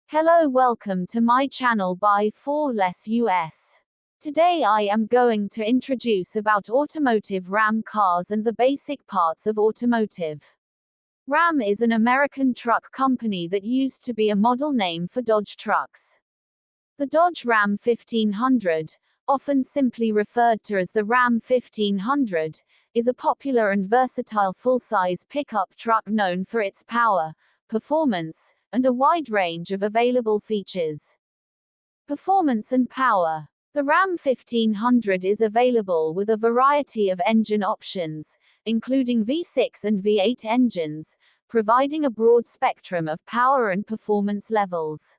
Hello, welcome to my channel Buy4less US. Today I am going to introduce about automotive Ram cars and the basic parts of automotive. Ram is an American truck company that used to be a model name for Dodge trucks. The Dodge Ram 1500, often simply referred to as the Ram 1500, is a popular and versatile full-size pickup truck known for its power, performance, and a wide range of available features. Performance and power. The Ram 1500 is available with a variety of engine options, including V6 and V8 engines, providing a broad spectrum of power and performance levels.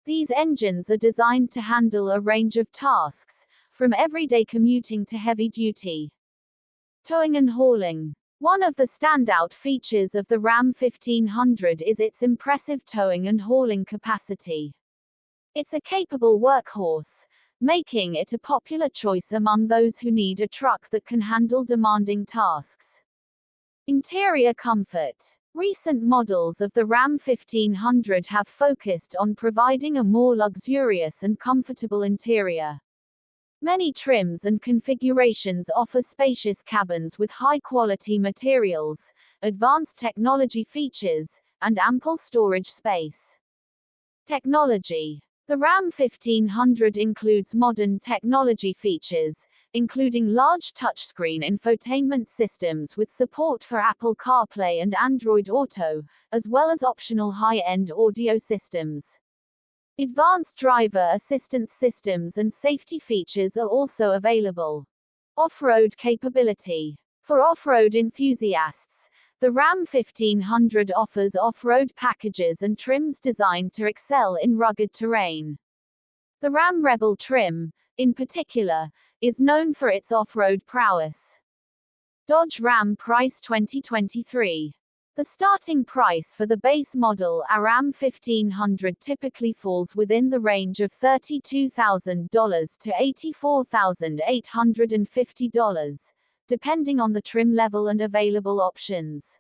These engines are designed to handle a range of tasks, from everyday commuting to heavy-duty towing and hauling. One of the standout features of the Ram 1500 is its impressive towing and hauling capacity. It's a capable workhorse, making it a popular choice among those who need a truck that can handle demanding tasks. Interior comfort. Recent models of the Ram 1500 have focused on providing a more luxurious and comfortable interior. Many trims and configurations offer spacious cabins with high-quality materials, advanced technology features, and ample storage space. Technology. The Ram 1500 includes modern technology features, including large touchscreen infotainment systems with support for Apple CarPlay and Android Auto, as well as optional high-end audio systems. Advanced driver assistance systems and safety features are also available. Off-road capability. For off-road enthusiasts, the Ram 1500 offers off-road packages and trims designed to excel in rugged terrain. The Ram Rebel trim, in particular, is known for its off-road prowess. Dodge Ram price 2023. The starting price for the base model Ram 1500 typically falls within the range of $32,000 to $84,850, depending on the trim level and available options.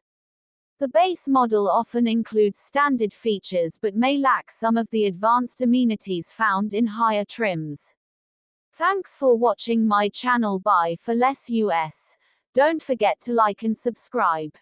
The base model often includes standard features but may lack some of the advanced amenities found in higher trims. Thanks for watching my channel Buy4less US. Don't forget to like and subscribe.